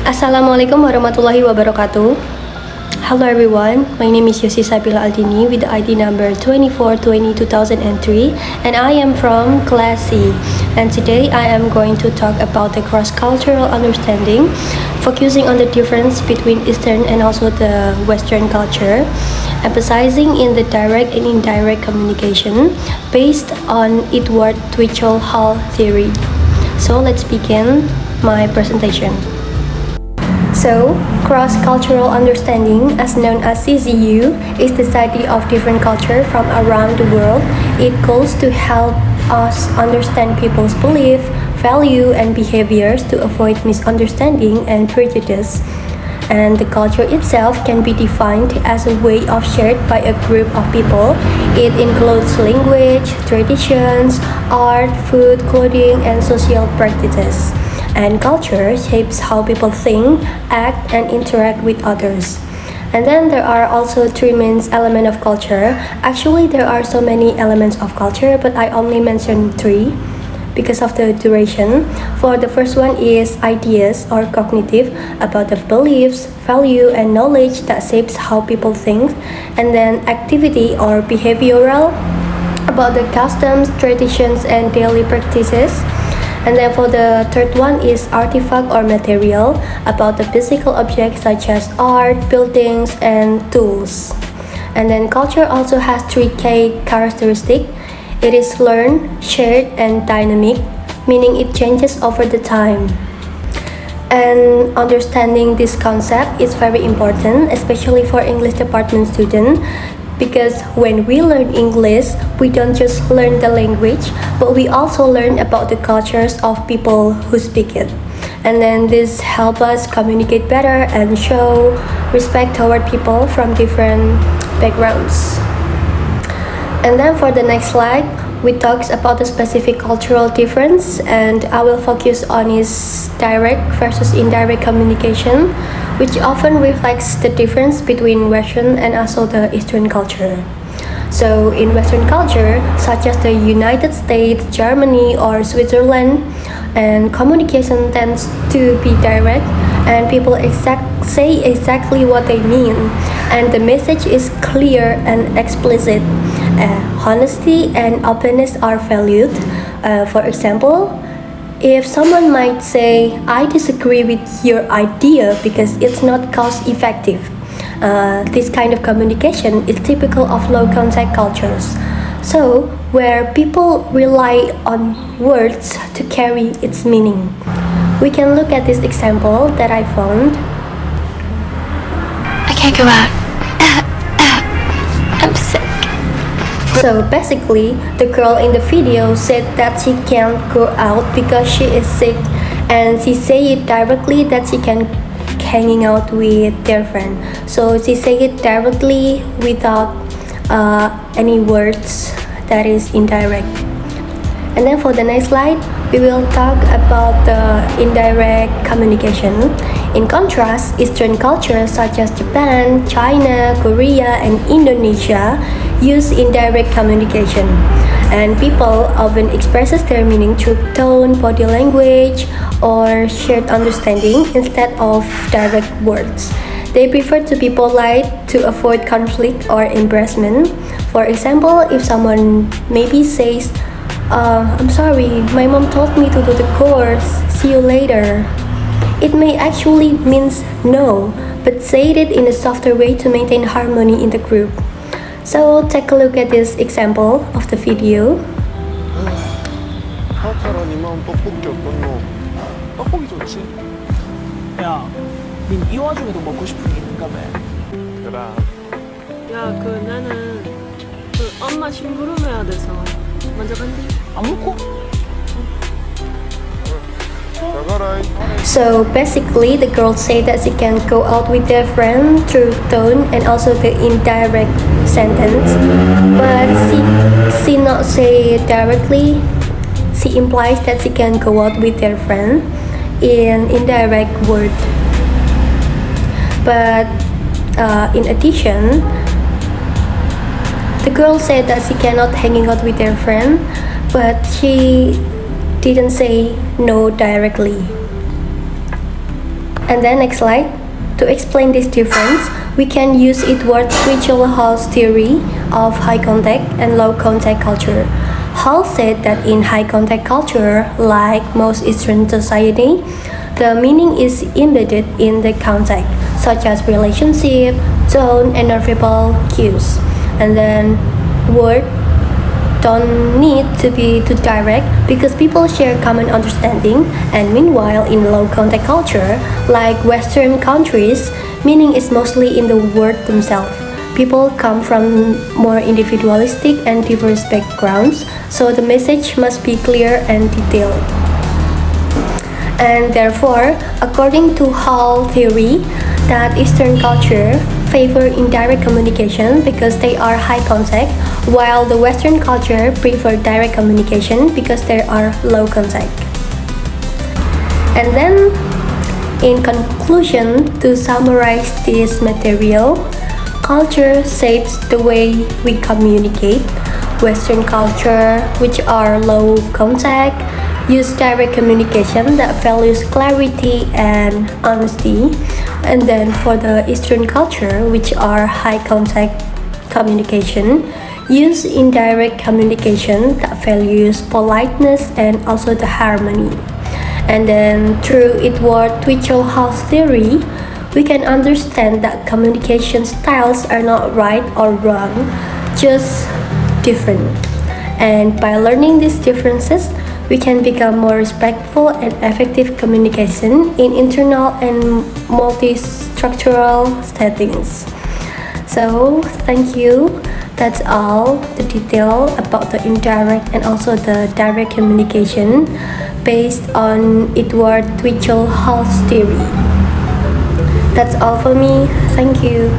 Assalamualaikum warahmatullahi wabarakatuh. Hello everyone, my name is Yosi Sabila Aldini with the ID number 24202003 and I am from Class C. And today I am going to talk about the cross-cultural understanding, focusing on the difference between Eastern and also the Western culture, emphasizing in the direct and indirect communication based on Edward Twitchell Hall theory. So let's begin my presentation. So, cross-cultural understanding, as known as CCU, is the study of different cultures from around the world. It goes to help us understand people's belief, value, and behaviors to avoid misunderstanding and prejudice. And the culture itself can be defined as a way of shared by a group of people. It includes language, traditions, art, food, clothing, and social practices. And culture shapes how people think, act, and interact with others. And then there are also three main elements of culture. Actually, there are so many elements of culture, but I only mentioned three because of the duration. For the first one is ideas or cognitive, about the beliefs, value, and knowledge that shapes how people think. And then activity or behavioral, about the customs, traditions, and daily practices. And then for the third one is artifact or material, about the physical objects such as art, buildings, and tools. And then culture also has three key characteristics. It is learned, shared, and dynamic, meaning it changes over the time. And understanding this concept is very important, especially for English department students, because when we learn English, we don't just learn the language, but we also learn about the cultures of people who speak it. And then this helps us communicate better and show respect toward people from different backgrounds. And then for the next slide, we talk about the specific cultural difference, and I will focus on its direct versus indirect communication, which often reflects the difference between Western and also the Eastern culture. So in Western culture, such as the United States, Germany, or Switzerland, and communication tends to be direct, and people say exactly what they mean, and the message is clear and explicit. Honesty and openness are valued. For example, if someone might say, I disagree with your idea because it's not cost effective. This kind of communication is typical of low contact cultures. So, where people rely on words to carry its meaning. We can look at this example that I found. I can't go out. I'm sick. So basically, the girl in the video said that she can't go out because she is sick, and she said it directly that she can hanging out with their friend. So she said it directly without any words that is indirect. And then for the next slide, we will talk about the indirect communication. In contrast, Eastern cultures such as Japan, China, Korea, and Indonesia use indirect communication. And people often expresses their meaning through tone, body language, or shared understanding instead of direct words. They prefer to be polite to avoid conflict or embarrassment. For example, if someone maybe says, I'm sorry, my mom told me to do the course, see you later. It may actually means no, but say it in a softer way to maintain harmony in the group. So take a look at this example of the video. 하차라니만 떡볶이 어떤 거? 떡볶이 좋지? 야, 닌 이 와중에도 먹고 싶은 게 있는가 봐. 그래. 야, 나는 엄마 심부름해야 돼서 먼저 간대. 안 먹고? 나가라. So basically, the girls say that she can go out with their friend through tone and also the indirect sentence, but she not say it directly. She implies that she can go out with their friend in indirect word. But in addition, the girl said that she cannot hanging out with their friend, but she didn't say no directly. And then next slide. To explain this difference, we can use Edward Twitchell-Hall's theory of high contact and low contact culture. Hall said that in high contact culture, like most Eastern society, the meaning is embedded in the contact, such as relationship, tone, and nonverbal cues. And then word don't need to be too direct because people share common understanding, and meanwhile in low contact culture like Western countries, meaning is mostly in the word themselves. People come from more individualistic and diverse backgrounds, so the message must be clear and detailed. And therefore, according to Hall theory, that Eastern culture favor indirect communication because they are high contact, while the Western culture prefer direct communication because they are low contact. And then, in conclusion, to summarize this material, culture shapes the way we communicate. Western culture, which are low contact, use direct communication that values clarity and honesty. And then for the Eastern culture, which are high contact communication, use indirect communication that values politeness and also the harmony. And then through Edward Twitchell-Hall's theory, we can understand that communication styles are not right or wrong, just different. And by learning these differences, we can become more respectful and effective communication in internal and multi-structural settings. So, thank you. That's all the detail about the indirect and also the direct communication based on Edward Twitchell-Hall's theory. That's all for me. Thank you.